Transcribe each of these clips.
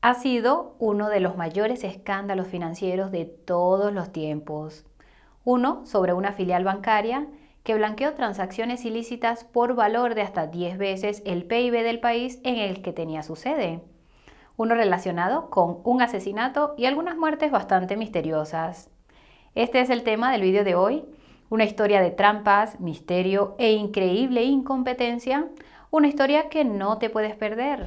Ha sido uno de los mayores escándalos financieros de todos los tiempos. Uno sobre una filial bancaria que blanqueó transacciones ilícitas por valor de hasta 10 veces el PIB del país en el que tenía su sede. Uno relacionado con un asesinato y algunas muertes bastante misteriosas. Este es el tema del vídeo de hoy, una historia de trampas, misterio e increíble incompetencia, una historia que no te puedes perder.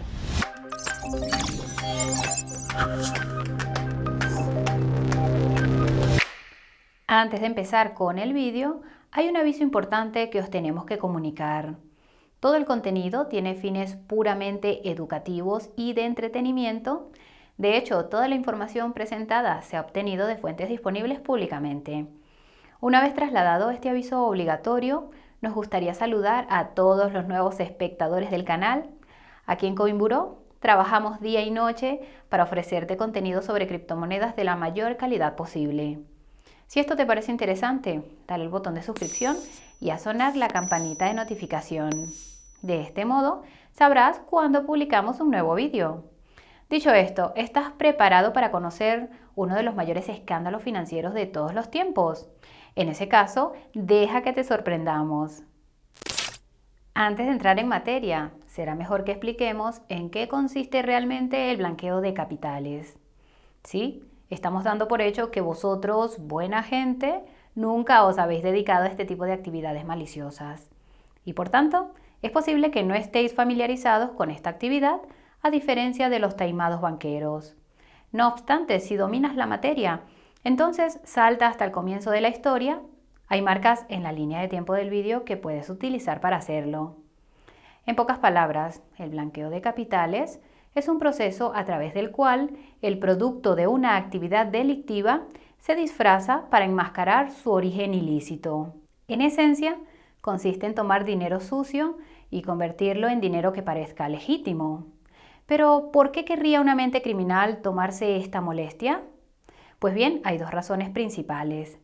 Antes de empezar con el vídeo, hay un aviso importante que os tenemos que comunicar. Todo el contenido tiene fines puramente educativos y de entretenimiento. De hecho, toda la información presentada se ha obtenido de fuentes disponibles públicamente. Una vez trasladado este aviso obligatorio, nos gustaría saludar a todos los nuevos espectadores del canal. Aquí en Coinburó trabajamos día y noche para ofrecerte contenido sobre criptomonedas de la mayor calidad posible. Si esto te parece interesante, dale al botón de suscripción y a sonar la campanita de notificación. De este modo, sabrás cuando publicamos un nuevo vídeo. Dicho esto, ¿estás preparado para conocer uno de los mayores escándalos financieros de todos los tiempos? En ese caso, deja que te sorprendamos. Antes de entrar en materia, será mejor que expliquemos en qué consiste realmente el blanqueo de capitales. ¿Sí? Estamos dando por hecho que vosotros, buena gente, nunca os habéis dedicado a este tipo de actividades maliciosas. Y por tanto, es posible que no estéis familiarizados con esta actividad, a diferencia de los taimados banqueros. No obstante, si dominas la materia, entonces salta hasta el comienzo de la historia. Hay marcas en la línea de tiempo del vídeo que puedes utilizar para hacerlo. En pocas palabras, el blanqueo de capitales es un proceso a través del cual el producto de una actividad delictiva se disfraza para enmascarar su origen ilícito. En esencia, consiste en tomar dinero sucio y convertirlo en dinero que parezca legítimo. Pero, ¿por qué querría una mente criminal tomarse esta molestia? Pues bien, hay dos razones principales.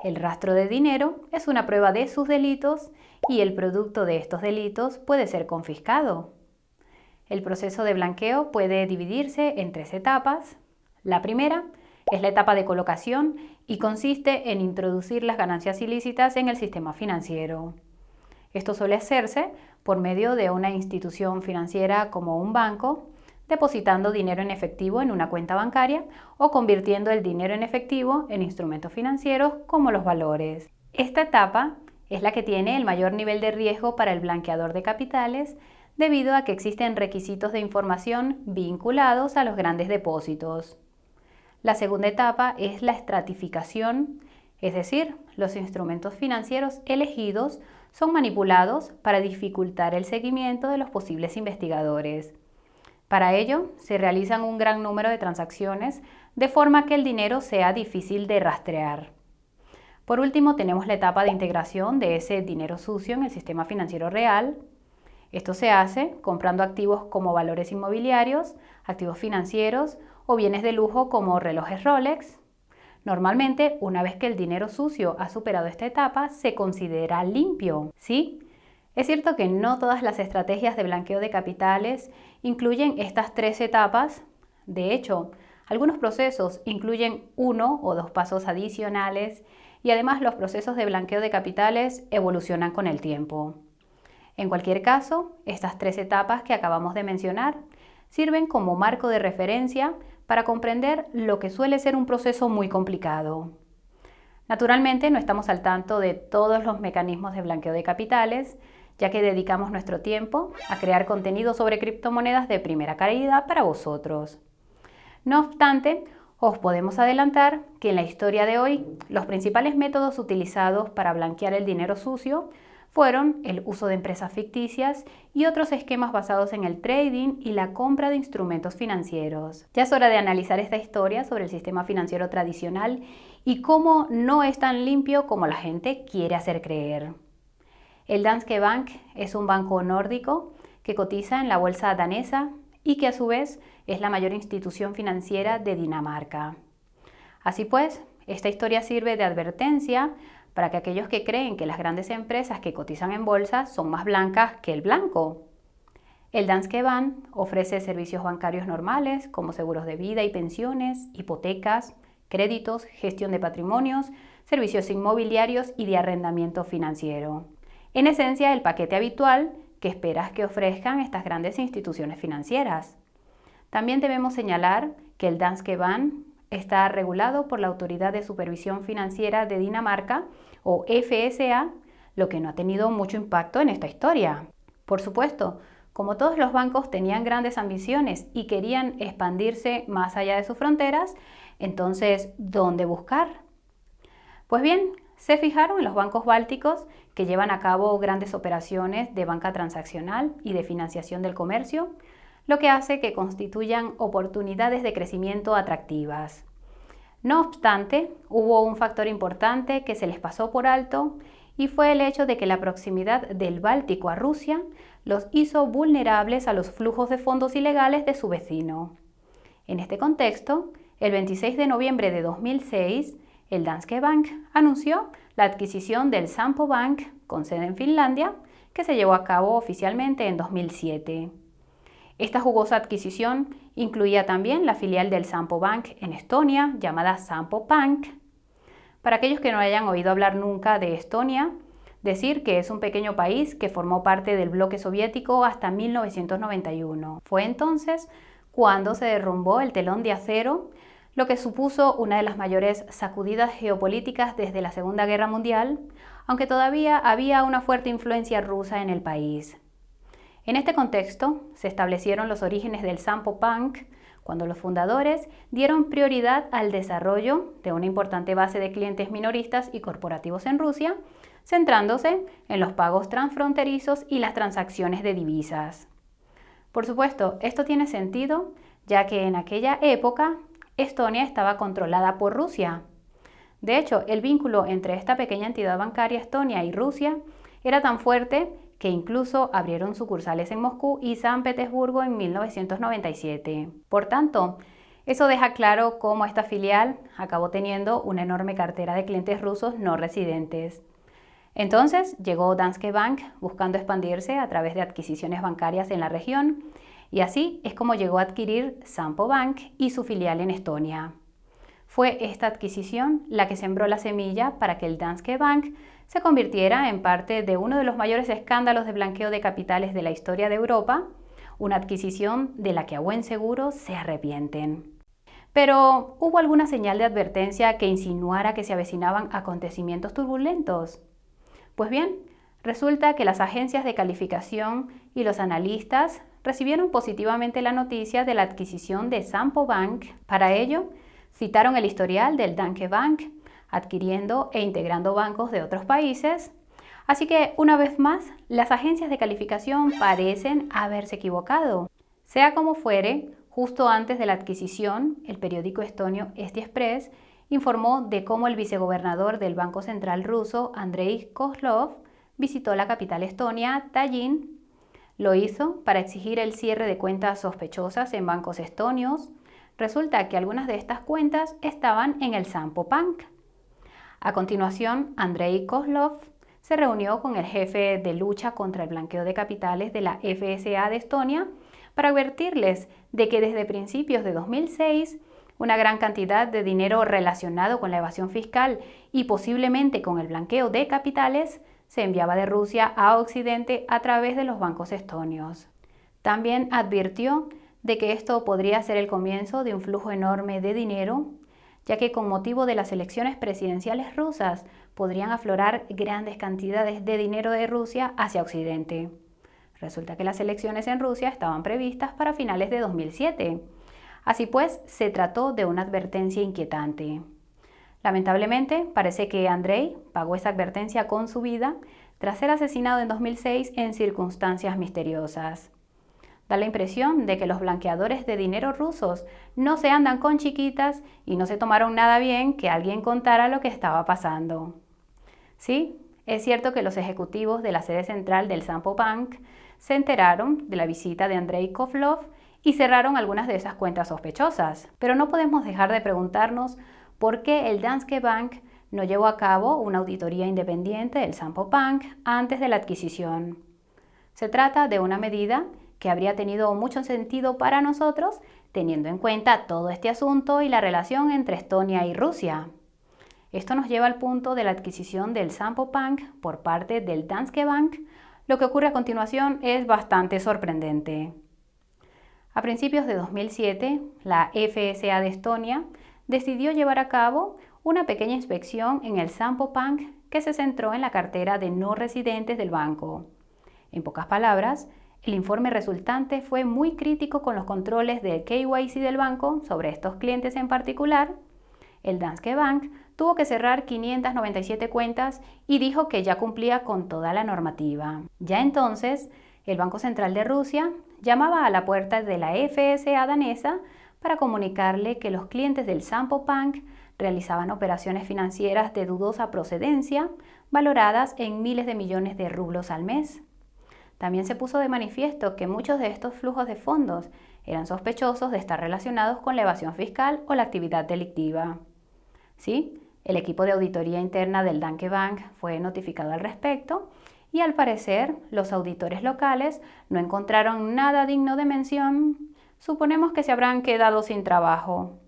El rastro de dinero es una prueba de sus delitos y el producto de estos delitos puede ser confiscado. El proceso de blanqueo puede dividirse en 3 etapas. La primera es la etapa de colocación y consiste en introducir las ganancias ilícitas en el sistema financiero. Esto suele hacerse por medio de una institución financiera como un banco, depositando dinero en efectivo en una cuenta bancaria o convirtiendo el dinero en efectivo en instrumentos financieros como los valores. Esta etapa es la que tiene el mayor nivel de riesgo para el blanqueador de capitales, debido a que existen requisitos de información vinculados a los grandes depósitos. La segunda etapa es la estratificación, es decir, los instrumentos financieros elegidos son manipulados para dificultar el seguimiento de los posibles investigadores. Para ello, se realizan un gran número de transacciones de forma que el dinero sea difícil de rastrear. Por último, tenemos la etapa de integración de ese dinero sucio en el sistema financiero real. Esto se hace comprando activos como valores inmobiliarios, activos financieros o bienes de lujo como relojes Rolex. Normalmente, una vez que el dinero sucio ha superado esta etapa, se considera limpio, ¿sí? Es cierto que no todas las estrategias de blanqueo de capitales incluyen estas 3 etapas. De hecho, algunos procesos incluyen 1 o 2 pasos adicionales y además los procesos de blanqueo de capitales evolucionan con el tiempo. En cualquier caso, estas 3 etapas que acabamos de mencionar sirven como marco de referencia para comprender lo que suele ser un proceso muy complicado. Naturalmente, no estamos al tanto de todos los mecanismos de blanqueo de capitales, ya que dedicamos nuestro tiempo a crear contenido sobre criptomonedas de primera calidad para vosotros. No obstante, os podemos adelantar que en la historia de hoy, los principales métodos utilizados para blanquear el dinero sucio fueron el uso de empresas ficticias y otros esquemas basados en el trading y la compra de instrumentos financieros. Ya es hora de analizar esta historia sobre el sistema financiero tradicional y cómo no es tan limpio como la gente quiere hacer creer. El Danske Bank es un banco nórdico que cotiza en la bolsa danesa y que a su vez es la mayor institución financiera de Dinamarca. Así pues, esta historia sirve de advertencia para que aquellos que creen que las grandes empresas que cotizan en bolsa son más blancas que el blanco. El Danske Bank ofrece servicios bancarios normales como seguros de vida y pensiones, hipotecas, créditos, gestión de patrimonios, servicios inmobiliarios y de arrendamiento financiero. En esencia, el paquete habitual que esperas que ofrezcan estas grandes instituciones financieras. También debemos señalar que el Danske Bank está regulado por la Autoridad de Supervisión Financiera de Dinamarca, o FSA, lo que no ha tenido mucho impacto en esta historia. Por supuesto, como todos los bancos tenían grandes ambiciones y querían expandirse más allá de sus fronteras, entonces, ¿dónde buscar? Pues bien, se fijaron en los bancos bálticos que llevan a cabo grandes operaciones de banca transaccional y de financiación del comercio, lo que hace que constituyan oportunidades de crecimiento atractivas. No obstante, hubo un factor importante que se les pasó por alto y fue el hecho de que la proximidad del Báltico a Rusia los hizo vulnerables a los flujos de fondos ilegales de su vecino. En este contexto, el 26 de noviembre de 2006, el Danske Bank anunció la adquisición del Sampo Bank, con sede en Finlandia, que se llevó a cabo oficialmente en 2007. Esta jugosa adquisición incluía también la filial del Sampo Bank en Estonia, llamada Sampo Bank. Para aquellos que no hayan oído hablar nunca de Estonia, decir que es un pequeño país que formó parte del bloque soviético hasta 1991. Fue entonces cuando se derrumbó el telón de acero, lo que supuso una de las mayores sacudidas geopolíticas desde la Segunda Guerra Mundial, aunque todavía había una fuerte influencia rusa en el país. En este contexto, se establecieron los orígenes del Sampo Bank, cuando los fundadores dieron prioridad al desarrollo de una importante base de clientes minoristas y corporativos en Rusia, centrándose en los pagos transfronterizos y las transacciones de divisas. Por supuesto, esto tiene sentido, ya que en aquella época Estonia estaba controlada por Rusia. De hecho, el vínculo entre esta pequeña entidad bancaria Estonia y Rusia era tan fuerte que incluso abrieron sucursales en Moscú y San Petersburgo en 1997. Por tanto, eso deja claro cómo esta filial acabó teniendo una enorme cartera de clientes rusos no residentes. Entonces llegó Danske Bank buscando expandirse a través de adquisiciones bancarias en la región, y así es como llegó a adquirir Sampo Bank y su filial en Estonia. Fue esta adquisición la que sembró la semilla para que el Danske Bank se convirtiera en parte de uno de los mayores escándalos de blanqueo de capitales de la historia de Europa, una adquisición de la que a buen seguro se arrepienten. Pero, ¿hubo alguna señal de advertencia que insinuara que se avecinaban acontecimientos turbulentos? Pues bien, resulta que las agencias de calificación y los analistas recibieron positivamente la noticia de la adquisición de Sampo Bank. Para ello, citaron el historial del Danske Bank, adquiriendo e integrando bancos de otros países. Así que, una vez más, las agencias de calificación parecen haberse equivocado. Sea como fuere, justo antes de la adquisición, el periódico estonio Eesti Express informó de cómo el vicegobernador del Banco Central ruso, Andrei Kozlov, visitó la capital estonia, Tallinn. Lo hizo para exigir el cierre de cuentas sospechosas en bancos estonios. Resulta que algunas de estas cuentas estaban en el Sampo Bank. A continuación, Andrei Kozlov se reunió con el jefe de lucha contra el blanqueo de capitales de la FSA de Estonia para advertirles de que desde principios de 2006 una gran cantidad de dinero relacionado con la evasión fiscal y posiblemente con el blanqueo de capitales se enviaba de Rusia a Occidente a través de los bancos estonios. También advirtió de que esto podría ser el comienzo de un flujo enorme de dinero, ya que con motivo de las elecciones presidenciales rusas podrían aflorar grandes cantidades de dinero de Rusia hacia Occidente. Resulta que las elecciones en Rusia estaban previstas para finales de 2007. Así pues, se trató de una advertencia inquietante. Lamentablemente, parece que Andrei pagó esa advertencia con su vida tras ser asesinado en 2006 en circunstancias misteriosas. Da la impresión de que los blanqueadores de dinero rusos no se andan con chiquitas y no se tomaron nada bien que alguien contara lo que estaba pasando. Sí, es cierto que los ejecutivos de la sede central del Sampo Bank se enteraron de la visita de Andrei Kozlov y cerraron algunas de esas cuentas sospechosas, pero no podemos dejar de preguntarnos por qué el Danske Bank no llevó a cabo una auditoría independiente del Sampo Bank antes de la adquisición. Se trata de una medida que habría tenido mucho sentido para nosotros, teniendo en cuenta todo este asunto y la relación entre Estonia y Rusia. Esto nos lleva al punto de la adquisición del Sampo Bank por parte del Danske Bank. Lo que ocurre a continuación es bastante sorprendente. A principios de 2007, la FSA de Estonia decidió llevar a cabo una pequeña inspección en el Sampo Bank que se centró en la cartera de no residentes del banco. En pocas palabras, el informe resultante fue muy crítico con los controles del KYC del banco sobre estos clientes en particular. El Danske Bank tuvo que cerrar 597 cuentas y dijo que ya cumplía con toda la normativa. Ya entonces, el Banco Central de Rusia llamaba a la puerta de la FSA danesa para comunicarle que los clientes del Sampo Bank realizaban operaciones financieras de dudosa procedencia, valoradas en miles de millones de rublos al mes. También se puso de manifiesto que muchos de estos flujos de fondos eran sospechosos de estar relacionados con la evasión fiscal o la actividad delictiva. Sí, el equipo de auditoría interna del Danske Bank fue notificado al respecto y al parecer los auditores locales no encontraron nada digno de mención. Suponemos que se habrán quedado sin trabajo.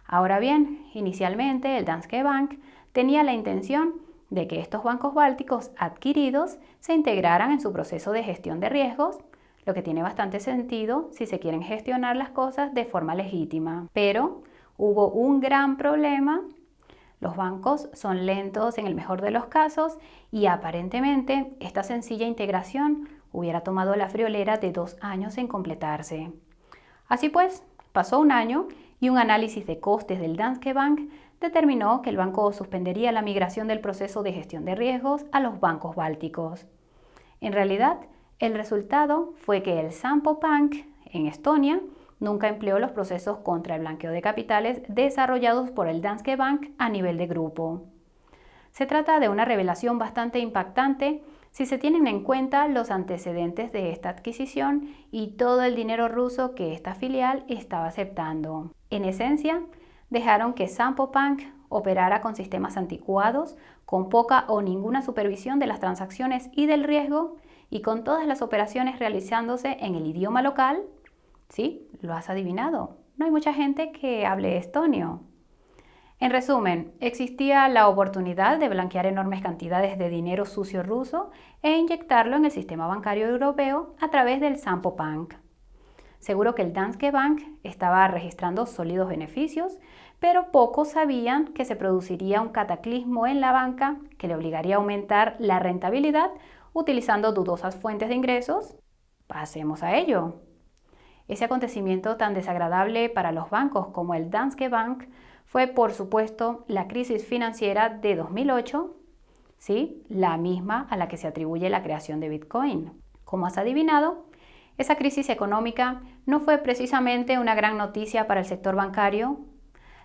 Ahora bien, inicialmente el Danske Bank tenía la intención de que estos bancos bálticos adquiridos se integraran en su proceso de gestión de riesgos, lo que tiene bastante sentido si se quieren gestionar las cosas de forma legítima. Pero hubo un gran problema. Los bancos son lentos en el mejor de los casos y aparentemente esta sencilla integración hubiera tomado la friolera de 2 años en completarse. Así pues, pasó un año y un análisis de costes del Danske Bank determinó que el banco suspendería la migración del proceso de gestión de riesgos a los bancos bálticos. En realidad, el resultado fue que el Sampo Bank en Estonia nunca empleó los procesos contra el blanqueo de capitales desarrollados por el Danske Bank a nivel de grupo. Se trata de una revelación bastante impactante si se tienen en cuenta los antecedentes de esta adquisición y todo el dinero ruso que esta filial estaba aceptando. En esencia, dejaron que Sampo Bank operara con sistemas anticuados, con poca o ninguna supervisión de las transacciones y del riesgo, y con todas las operaciones realizándose en el idioma local. Sí, lo has adivinado, no hay mucha gente que hable estonio. En resumen, existía la oportunidad de blanquear enormes cantidades de dinero sucio ruso e inyectarlo en el sistema bancario europeo a través del Sampo Bank. Seguro que el Danske Bank estaba registrando sólidos beneficios, pero pocos sabían que se produciría un cataclismo en la banca que le obligaría a aumentar la rentabilidad utilizando dudosas fuentes de ingresos. Pasemos a ello. Ese acontecimiento tan desagradable para los bancos como el Danske Bank fue, por supuesto, la crisis financiera de 2008, ¿sí? La misma a la que se atribuye la creación de Bitcoin. Como has adivinado, esa crisis económica no fue precisamente una gran noticia para el sector bancario.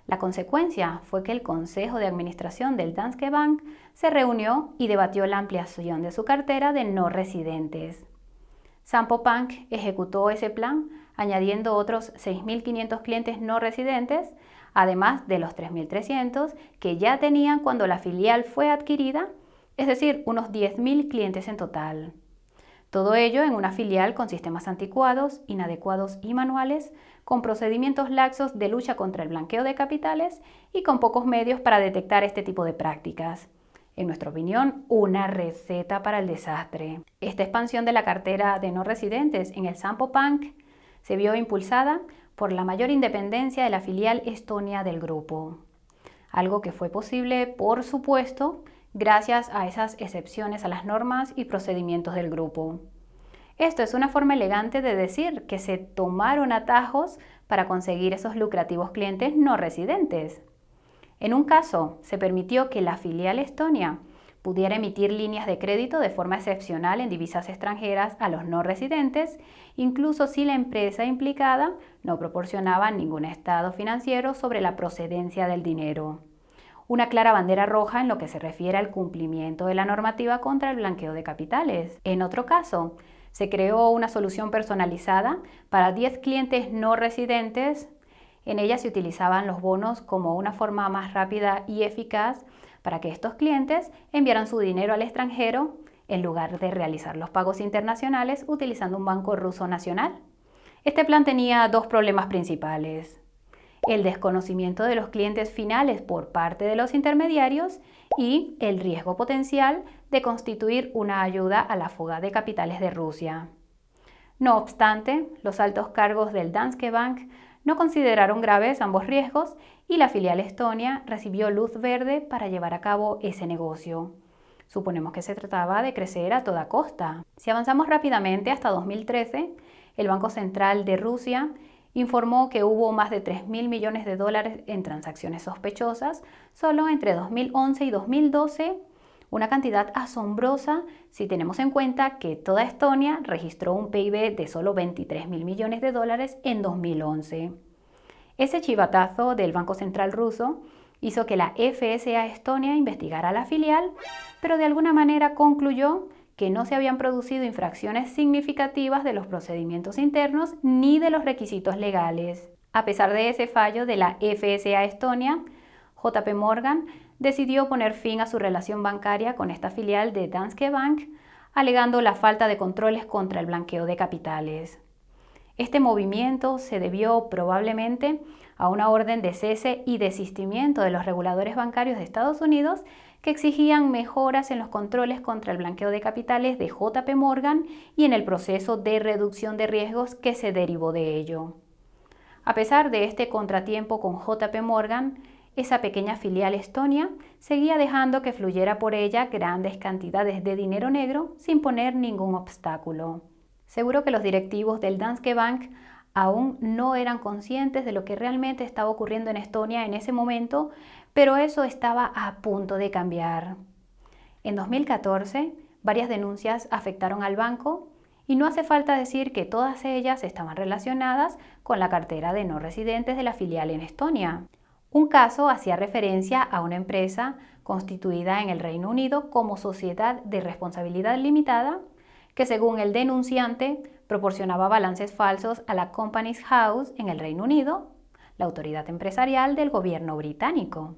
La consecuencia fue que el Consejo de Administración del Danske Bank se reunió y debatió la ampliación de su cartera de no residentes. Sampo Bank ejecutó ese plan añadiendo otros 6.500 clientes no residentes, además de los 3.300 que ya tenían cuando la filial fue adquirida, es decir, unos 10.000 clientes en total. Todo ello en una filial con sistemas anticuados, inadecuados y manuales, con procedimientos laxos de lucha contra el blanqueo de capitales y con pocos medios para detectar este tipo de prácticas. En nuestra opinión, una receta para el desastre. Esta expansión de la cartera de no residentes en el Sampo Bank se vio impulsada por la mayor independencia de la filial estonia del grupo. Algo que fue posible, por supuesto, gracias a esas excepciones a las normas y procedimientos del grupo. Esto es una forma elegante de decir que se tomaron atajos para conseguir esos lucrativos clientes no residentes. En un caso, se permitió que la filial estonia pudiera emitir líneas de crédito de forma excepcional en divisas extranjeras a los no residentes, incluso si la empresa implicada no proporcionaba ningún estado financiero sobre la procedencia del dinero. Una clara bandera roja en lo que se refiere al cumplimiento de la normativa contra el blanqueo de capitales. En otro caso, se creó una solución personalizada para 10 clientes no residentes. En ella se utilizaban los bonos como una forma más rápida y eficaz para que estos clientes enviaran su dinero al extranjero en lugar de realizar los pagos internacionales utilizando un banco ruso nacional. Este plan tenía dos problemas principales: el desconocimiento de los clientes finales por parte de los intermediarios y el riesgo potencial de constituir una ayuda a la fuga de capitales de Rusia. No obstante, los altos cargos del Danske Bank no consideraron graves ambos riesgos y la filial Estonia recibió luz verde para llevar a cabo ese negocio. Suponemos que se trataba de crecer a toda costa. Si avanzamos rápidamente hasta 2013, el Banco Central de Rusia informó que hubo más de 3.000 millones de dólares en transacciones sospechosas solo entre 2011 y 2012, una cantidad asombrosa si tenemos en cuenta que toda Estonia registró un PIB de solo 23.000 millones de dólares en 2011. Ese chivatazo del Banco Central ruso hizo que la FSA Estonia investigara a la filial, pero de alguna manera concluyó que no se habían producido infracciones significativas de los procedimientos internos ni de los requisitos legales. A pesar de ese fallo de la FSA Estonia, JP Morgan decidió poner fin a su relación bancaria con esta filial de Danske Bank, alegando la falta de controles contra el blanqueo de capitales. Este movimiento se debió probablemente a una orden de cese y desistimiento de los reguladores bancarios de Estados Unidos que exigían mejoras en los controles contra el blanqueo de capitales de JP Morgan y en el proceso de reducción de riesgos que se derivó de ello. A pesar de este contratiempo con JP Morgan, esa pequeña filial estonia seguía dejando que fluyera por ella grandes cantidades de dinero negro sin poner ningún obstáculo. Seguro que los directivos del Danske Bank aún no eran conscientes de lo que realmente estaba ocurriendo en Estonia en ese momento, pero eso estaba a punto de cambiar. En 2014, varias denuncias afectaron al banco y no hace falta decir que todas ellas estaban relacionadas con la cartera de no residentes de la filial en Estonia. Un caso hacía referencia a una empresa constituida en el Reino Unido como sociedad de responsabilidad limitada que, según el denunciante, proporcionaba balances falsos a la Companies House en el Reino Unido, la autoridad empresarial del gobierno británico.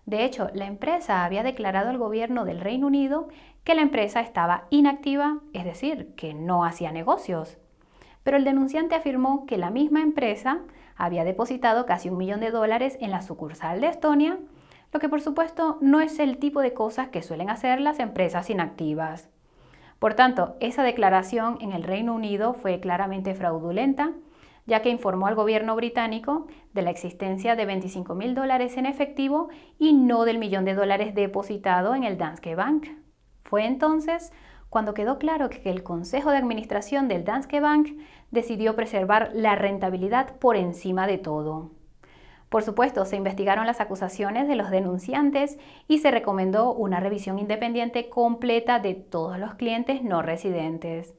De hecho, la empresa había declarado al gobierno del Reino Unido que la empresa estaba inactiva, es decir, que no hacía negocios. Pero el denunciante afirmó que la misma empresa había depositado casi $1 millón en la sucursal de Estonia, lo que por supuesto no es el tipo de cosas que suelen hacer las empresas inactivas. Por tanto, esa declaración en el Reino Unido fue claramente fraudulenta, ya que informó al gobierno británico de la existencia de $25.000 en efectivo y no del $1 millón depositado en el Danske Bank. Fue entonces cuando quedó claro que el Consejo de Administración del Danske Bank decidió preservar la rentabilidad por encima de todo. Por supuesto, se investigaron las acusaciones de los denunciantes y se recomendó una revisión independiente completa de todos los clientes no residentes.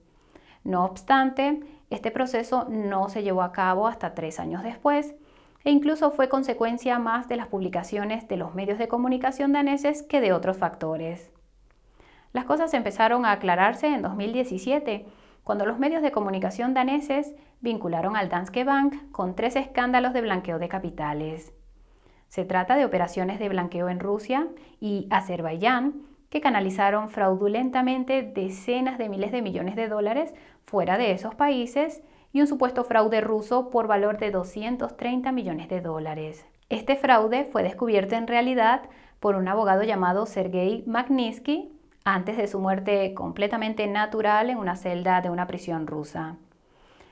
No obstante, este proceso no se llevó a cabo hasta 3 años después e incluso fue consecuencia más de las publicaciones de los medios de comunicación daneses que de otros factores. Las cosas empezaron a aclararse en 2017, cuando los medios de comunicación daneses vincularon al Danske Bank con 3 escándalos de blanqueo de capitales. Se trata de operaciones de blanqueo en Rusia y Azerbaiyán que canalizaron fraudulentamente decenas de miles de millones de dólares fuera de esos países y un supuesto fraude ruso por valor de $230 millones. Este fraude fue descubierto en realidad por un abogado llamado Sergei Magnitsky antes de su muerte completamente natural en una celda de una prisión rusa.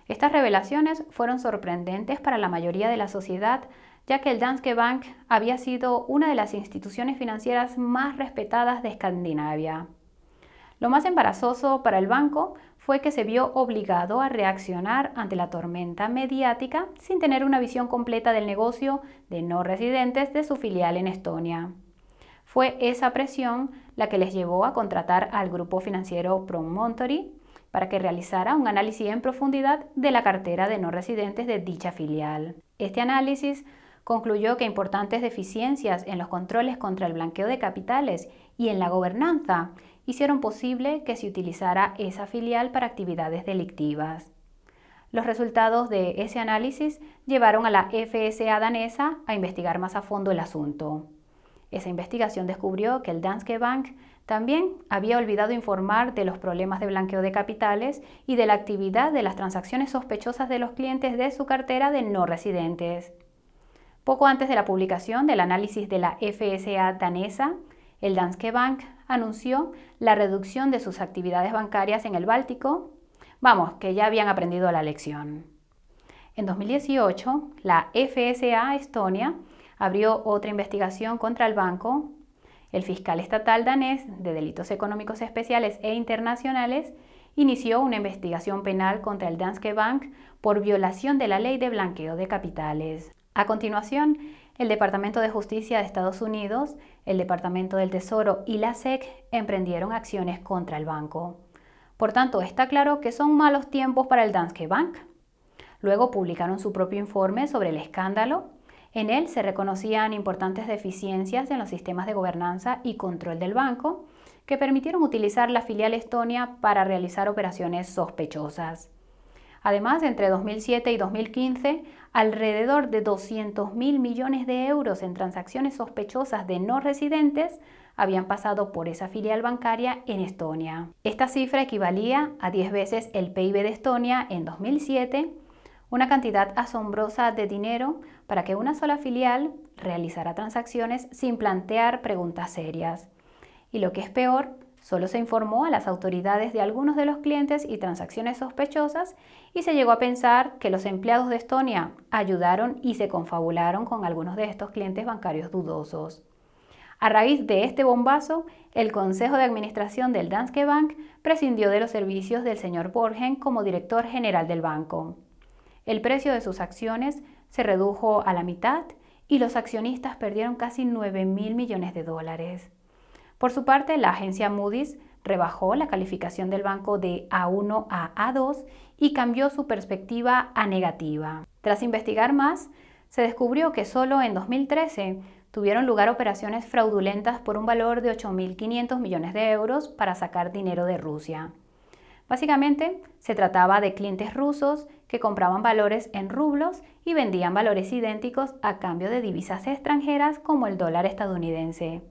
Estas revelaciones fueron sorprendentes para la mayoría de la sociedad, ya que el Danske Bank había sido una de las instituciones financieras más respetadas de Escandinavia. Lo más embarazoso para el banco fue que se vio obligado a reaccionar ante la tormenta mediática sin tener una visión completa del negocio de no residentes de su filial en Estonia. Fue esa presión la que les llevó a contratar al grupo financiero Promontory para que realizara un análisis en profundidad de la cartera de no residentes de dicha filial. Este análisis concluyó que importantes deficiencias en los controles contra el blanqueo de capitales y en la gobernanza hicieron posible que se utilizara esa filial para actividades delictivas. Los resultados de ese análisis llevaron a la FSA danesa a investigar más a fondo el asunto. Esa investigación descubrió que el Danske Bank También había olvidado informar de los problemas de blanqueo de capitales y de la actividad de las transacciones sospechosas de los clientes de su cartera de no residentes. Poco antes de la publicación del análisis de la FSA danesa, el Danske Bank anunció la reducción de sus actividades bancarias en el Báltico. Vamos, que ya habían aprendido la lección. En 2018, la FSA Estonia abrió otra investigación contra el banco. El fiscal estatal danés de delitos económicos especiales e internacionales inició una investigación penal contra el Danske Bank por violación de la ley de blanqueo de capitales. A continuación, el Departamento de Justicia de Estados Unidos, el Departamento del Tesoro y la SEC emprendieron acciones contra el banco. Por tanto, está claro que son malos tiempos para el Danske Bank. Luego publicaron su propio informe sobre el escándalo. En él se reconocían importantes deficiencias en los sistemas de gobernanza y control del banco que permitieron utilizar la filial Estonia para realizar operaciones sospechosas. Además, entre 2007 y 2015, alrededor de 200.000 millones de euros en transacciones sospechosas de no residentes habían pasado por esa filial bancaria en Estonia. Esta cifra equivalía a 10 veces el PIB de Estonia en 2007, una cantidad asombrosa de dinero para que una sola filial realizara transacciones sin plantear preguntas serias. Y lo que es peor, solo se informó a las autoridades de algunos de los clientes y transacciones sospechosas y se llegó a pensar que los empleados de Estonia ayudaron y se confabularon con algunos de estos clientes bancarios dudosos. A raíz de este bombazo, el Consejo de Administración del Danske Bank prescindió de los servicios del señor Borgen como director general del banco. El precio de sus acciones se redujo a la mitad y los accionistas perdieron casi 9.000 millones de dólares. Por su parte, la agencia Moody's rebajó la calificación del banco de A1 a A2 y cambió su perspectiva a negativa. Tras investigar más, se descubrió que solo en 2013 tuvieron lugar operaciones fraudulentas por un valor de 8.500 millones de euros para sacar dinero de Rusia. Básicamente, se trataba de clientes rusos que compraban valores en rublos y vendían valores idénticos a cambio de divisas extranjeras como el dólar estadounidense.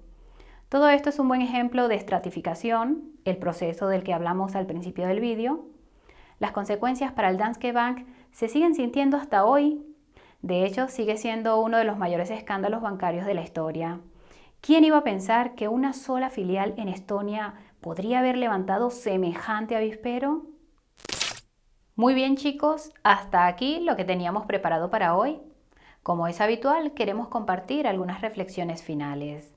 Todo esto es un buen ejemplo de estratificación, el proceso del que hablamos al principio del vídeo. Las consecuencias para el Danske Bank se siguen sintiendo hasta hoy. De hecho, sigue siendo uno de los mayores escándalos bancarios de la historia. ¿Quién iba a pensar que una sola filial en Estonia podría haber levantado semejante avispero? Muy bien, chicos, hasta aquí lo que teníamos preparado para hoy. Como es habitual, queremos compartir algunas reflexiones finales.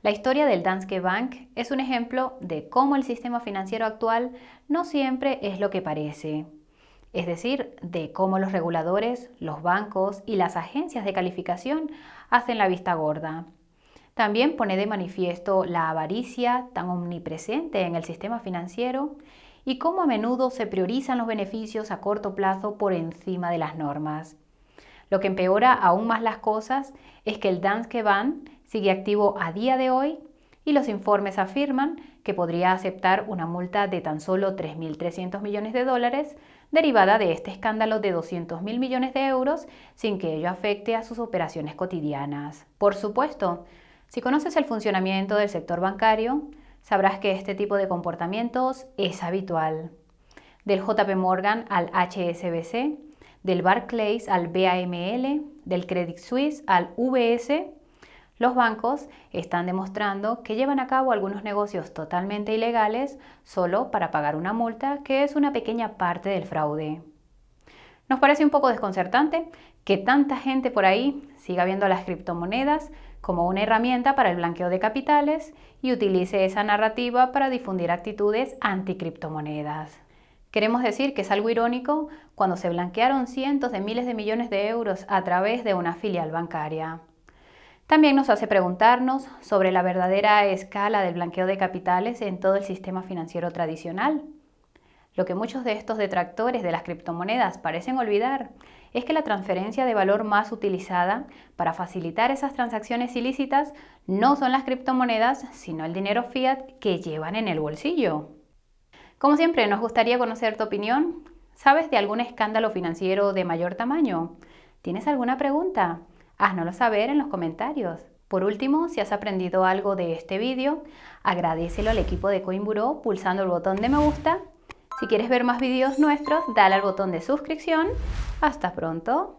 La historia del Danske Bank es un ejemplo de cómo el sistema financiero actual no siempre es lo que parece. Es decir, de cómo los reguladores, los bancos y las agencias de calificación hacen la vista gorda. También pone de manifiesto la avaricia tan omnipresente en el sistema financiero y cómo a menudo se priorizan los beneficios a corto plazo por encima de las normas. Lo que empeora aún más las cosas es que el Danske Bank sigue activo a día de hoy y los informes afirman que podría aceptar una multa de tan solo 3.300 millones de dólares derivada de este escándalo de 200.000 millones de euros sin que ello afecte a sus operaciones cotidianas. Por supuesto, si conoces el funcionamiento del sector bancario, sabrás que este tipo de comportamientos es habitual. Del JP Morgan al HSBC, del Barclays al BAML, del Credit Suisse al UBS, los bancos están demostrando que llevan a cabo algunos negocios totalmente ilegales solo para pagar una multa que es una pequeña parte del fraude. Nos parece un poco desconcertante que tanta gente por ahí siga viendo las criptomonedas como una herramienta para el blanqueo de capitales y utilice esa narrativa para difundir actitudes anticriptomonedas. Queremos decir que es algo irónico cuando se blanquearon cientos de miles de millones de euros a través de una filial bancaria. También nos hace preguntarnos sobre la verdadera escala del blanqueo de capitales en todo el sistema financiero tradicional. Lo que muchos de estos detractores de las criptomonedas parecen olvidar es que la transferencia de valor más utilizada para facilitar esas transacciones ilícitas no son las criptomonedas, sino el dinero fiat que llevan en el bolsillo. Como siempre, nos gustaría conocer tu opinión. ¿Sabes de algún escándalo financiero de mayor tamaño? ¿Tienes alguna pregunta? Háznoslo saber en los comentarios. Por último, si has aprendido algo de este vídeo, agradécelo al equipo de Coinburó pulsando el botón de me gusta. Si quieres ver más vídeos nuestros, dale al botón de suscripción. ¡Hasta pronto!